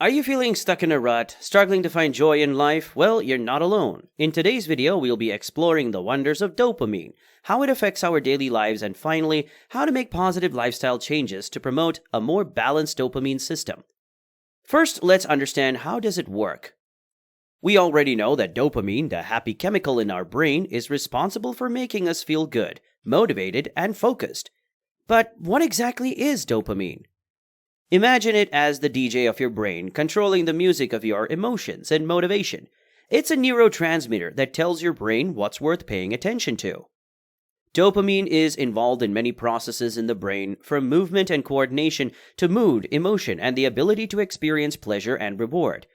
Are you feeling stuck in a rut, struggling to find joy in life? Well, you're not alone. In today's video, we'll be exploring the wonders of dopamine, how it affects our daily lives, and finally, how to make positive lifestyle changes to promote a more balanced dopamine system. First, let's understand how does it work. We already know that dopamine, the happy chemical in our brain, is responsible for making us feel good, motivated, and focused. But what exactly is dopamine? Imagine it as the DJ of your brain, controlling the music of your emotions and motivation. It's a neurotransmitter that tells your brain what's worth paying attention to. Dopamine is involved in many processes in the brain, from movement and coordination to mood, emotion, and the ability to experience pleasure and reward.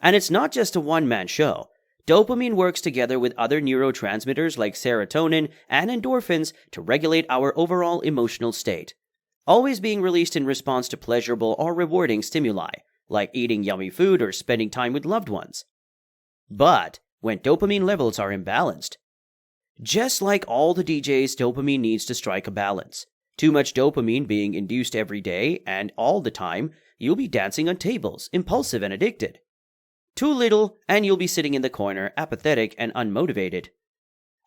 And it's not just a one-man show. Dopamine works together with other neurotransmitters like serotonin and endorphins to regulate our overall emotional state, always being released in response to pleasurable or rewarding stimuli, like eating yummy food or spending time with loved ones. But when dopamine levels are imbalanced, just like all the DJs, dopamine needs to strike a balance. Too much dopamine being induced every day and all the time, you'll be dancing on tables, impulsive and addicted. Too little, and you'll be sitting in the corner, apathetic and unmotivated.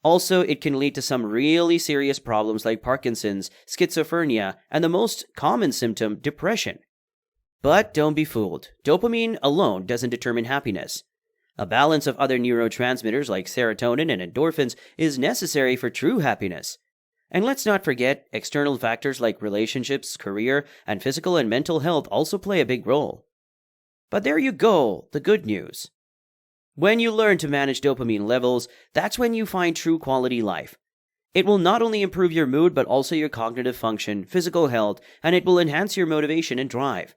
Also, it can lead to some really serious problems like Parkinson's, schizophrenia, and the most common symptom, depression. But don't be fooled. Dopamine alone doesn't determine happiness. A balance of other neurotransmitters like serotonin and endorphins is necessary for true happiness. And let's not forget, external factors like relationships, career, and physical and mental health also play a big role. But there you go, the good news. When you learn to manage dopamine levels, that's when you find true quality life. It will not only improve your mood, but also your cognitive function, physical health, and it will enhance your motivation and drive.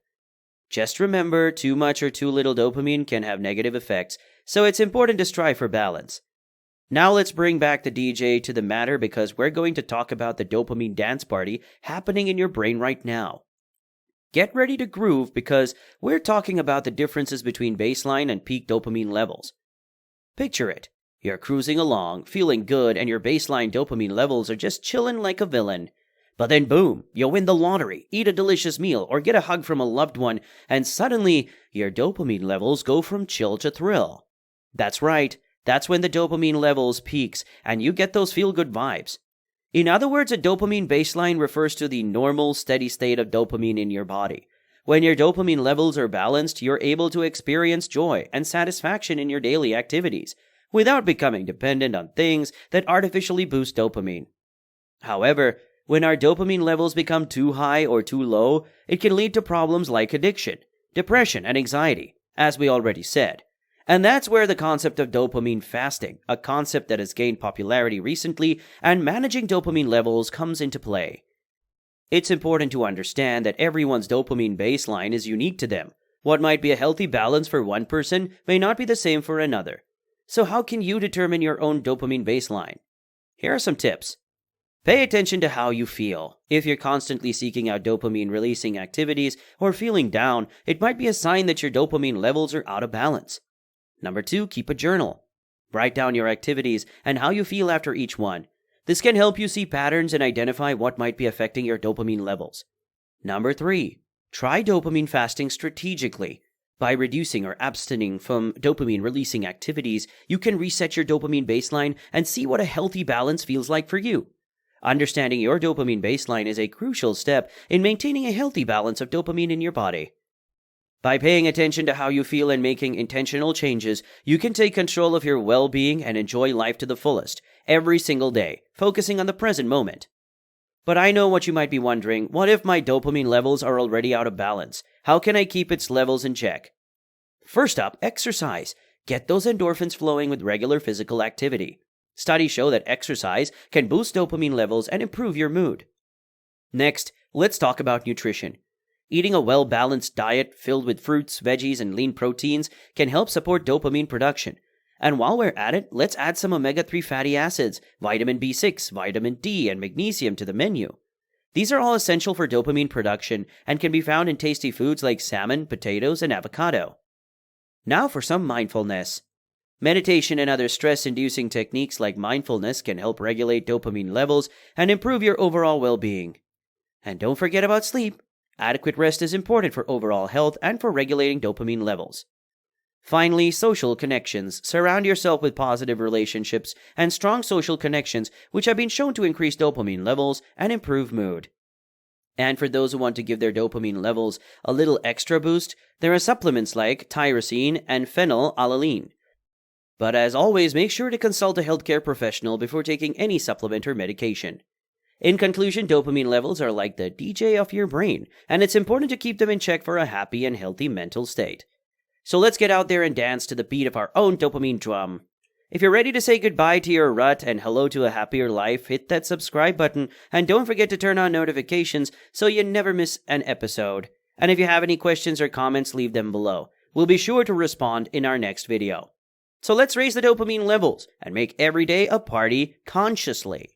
Just remember, too much or too little dopamine can have negative effects, so it's important to strive for balance. Now let's bring back the DJ to the matter because we're going to talk about the dopamine dance party happening in your brain right now. Get ready to groove because we're talking about the differences between baseline and peak dopamine levels. Picture it. You're cruising along, feeling good, and your baseline dopamine levels are just chilling like a villain. But then boom, you win the lottery, eat a delicious meal, or get a hug from a loved one, and suddenly your dopamine levels go from chill to thrill. That's right, that's when the dopamine levels peaks and you get those feel-good vibes. In other words, a dopamine baseline refers to the normal, steady state of dopamine in your body. When your dopamine levels are balanced, you're able to experience joy and satisfaction in your daily activities, without becoming dependent on things that artificially boost dopamine. However, when our dopamine levels become too high or too low, it can lead to problems like addiction, depression, and anxiety, as we already said. And that's where the concept of dopamine fasting, a concept that has gained popularity recently, and managing dopamine levels comes into play. It's important to understand that everyone's dopamine baseline is unique to them. What might be a healthy balance for one person may not be the same for another. So how can you determine your own dopamine baseline? Here are some tips. Pay attention to how you feel. If you're constantly seeking out dopamine-releasing activities or feeling down, it might be a sign that your dopamine levels are out of balance. Number 2, keep a journal. Write down your activities and how you feel after each one. This can help you see patterns and identify what might be affecting your dopamine levels. Number 3, try dopamine fasting strategically. By reducing or abstaining from dopamine-releasing activities, you can reset your dopamine baseline and see what a healthy balance feels like for you. Understanding your dopamine baseline is a crucial step in maintaining a healthy balance of dopamine in your body. By paying attention to how you feel and making intentional changes, you can take control of your well-being and enjoy life to the fullest, every single day, focusing on the present moment. But I know what you might be wondering, what if my dopamine levels are already out of balance? How can I keep its levels in check? First up, exercise. Get those endorphins flowing with regular physical activity. Studies show that exercise can boost dopamine levels and improve your mood. Next, let's talk about nutrition. Eating a well-balanced diet filled with fruits, veggies, and lean proteins can help support dopamine production. And while we're at it, let's add some omega-3 fatty acids, vitamin B6, vitamin D, and magnesium to the menu. These are all essential for dopamine production and can be found in tasty foods like salmon, potatoes, and avocado. Now for some mindfulness. Meditation and other stress-inducing techniques like mindfulness can help regulate dopamine levels and improve your overall well-being. And don't forget about sleep. Adequate rest is important for overall health and for regulating dopamine levels. Finally, social connections. Surround yourself with positive relationships and strong social connections, which have been shown to increase dopamine levels and improve mood. And for those who want to give their dopamine levels a little extra boost, there are supplements like tyrosine and phenylalanine. But as always, make sure to consult a healthcare professional before taking any supplement or medication. In conclusion, dopamine levels are like the DJ of your brain, and it's important to keep them in check for a happy and healthy mental state. So let's get out there and dance to the beat of our own dopamine drum. If you're ready to say goodbye to your rut and hello to a happier life, hit that subscribe button and don't forget to turn on notifications so you never miss an episode. And if you have any questions or comments, leave them below. We'll be sure to respond in our next video. So let's raise the dopamine levels and make every day a party consciously.